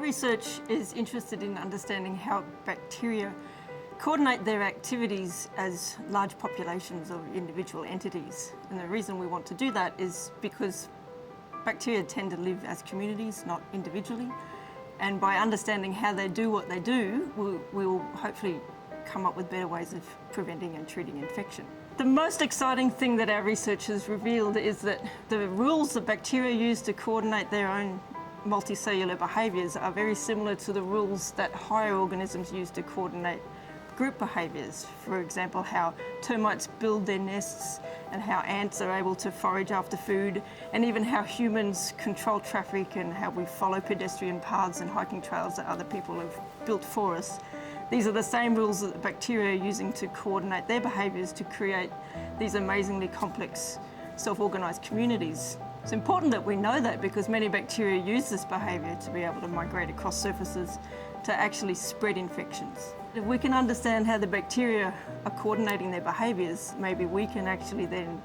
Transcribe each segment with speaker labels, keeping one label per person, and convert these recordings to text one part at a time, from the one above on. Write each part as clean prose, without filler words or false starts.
Speaker 1: research is interested in understanding how bacteria coordinate their activities as large populations of individual entities. And the reason we want to do that is because bacteria tend to live as communities, not individually. And by understanding how they do what they do, we'll hopefully come up with better ways of preventing and treating infection. The most exciting thing that our research has revealed is that the rules that bacteria use to coordinate their own multicellular behaviours are very similar to the rules that higher organisms use to coordinate group behaviours. For example, how termites build their nests and how ants are able to forage after food, and even how humans control traffic and how we follow pedestrian paths and hiking trails that other people have built for us. These are the same rules that the bacteria are using to coordinate their behaviours to create these amazingly complex self-organised communities. It's important that we know that because many bacteria use this behaviour to be able to migrate across surfaces to actually spread infections. If we can understand how the bacteria are coordinating their behaviours, maybe we can actually then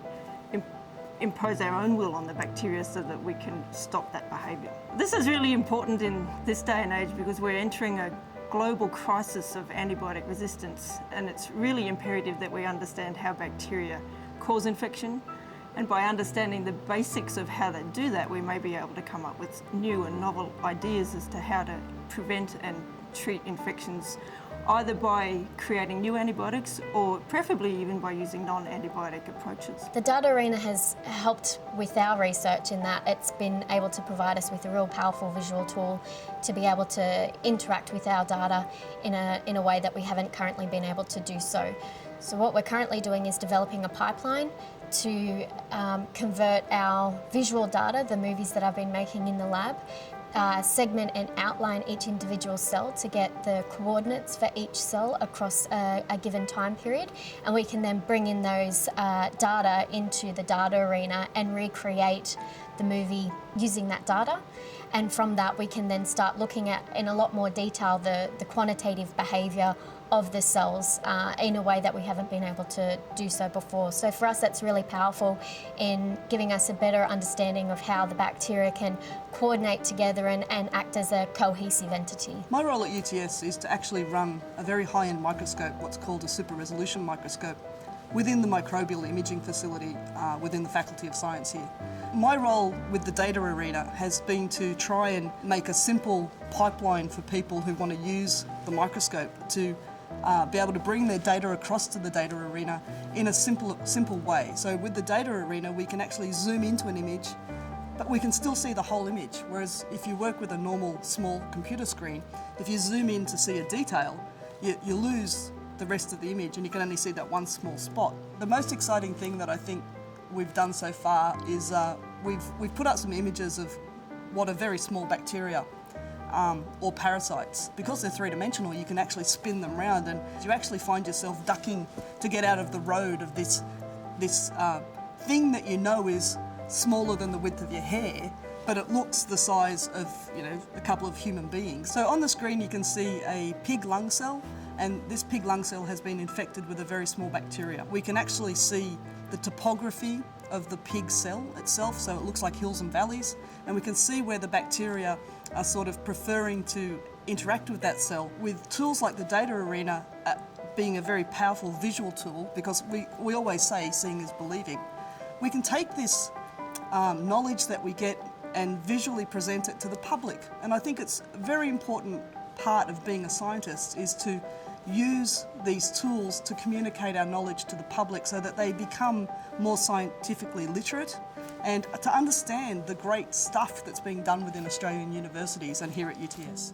Speaker 1: impose our own will on the bacteria so that we can stop that behaviour. This is really important in this day and age because we're entering a global crisis of antibiotic resistance, and it's really imperative that we understand how bacteria cause infection. And by understanding the basics of how they do that, we may be able to come up with new and novel ideas as to how to prevent and treat infections, either by creating new antibiotics or preferably even by using non-antibiotic approaches.
Speaker 2: The data arena has helped with our research in that it's been able to provide us with a real powerful visual tool to be able to interact with our data in a way that we haven't currently been able to do so. So what we're currently doing is developing a pipeline to convert our visual data, the movies that I've been making in the lab, segment and outline each individual cell to get the coordinates for each cell across a given time period, and we can then bring in those data into the data arena and recreate the movie using that data. And from that we can then start looking at in a lot more detail the quantitative behaviour of the cells in a way that we haven't been able to do so before. So for us that's really powerful in giving us a better understanding of how the bacteria can coordinate together and act as a cohesive entity.
Speaker 3: My role at UTS is to actually run a very high-end microscope, what's called a super resolution microscope, within the microbial imaging facility within the Faculty of Science here. My role with the data arena has been to try and make a simple pipeline for people who want to use the microscope to be able to bring their data across to the data arena in a simple way. So with the data arena we can actually zoom into an image, but we can still see the whole image, whereas if you work with a normal small computer screen, if you zoom in to see a detail, you lose the rest of the image and you can only see that one small spot. The most exciting thing that I think we've done so far is we've put out some images of what are very small bacteria or parasites. Because they're three-dimensional, you can actually spin them round and you actually find yourself ducking to get out of the road of this thing that you know is smaller than the width of your hair, but it looks the size of, you know, a couple of human beings. So on the screen you can see a pig lung cell, and this pig lung cell has been infected with a very small bacteria. We can actually see the topography of the pig cell itself, so it looks like hills and valleys, and we can see where the bacteria are sort of preferring to interact with that cell. With tools like the data arena being a very powerful visual tool, because we always say seeing is believing, we can take this knowledge that we get and visually present it to the public. And I think it's a very important part of being a scientist is to use these tools to communicate our knowledge to the public so that they become more scientifically literate and to understand the great stuff that's being done within Australian universities and here at UTS.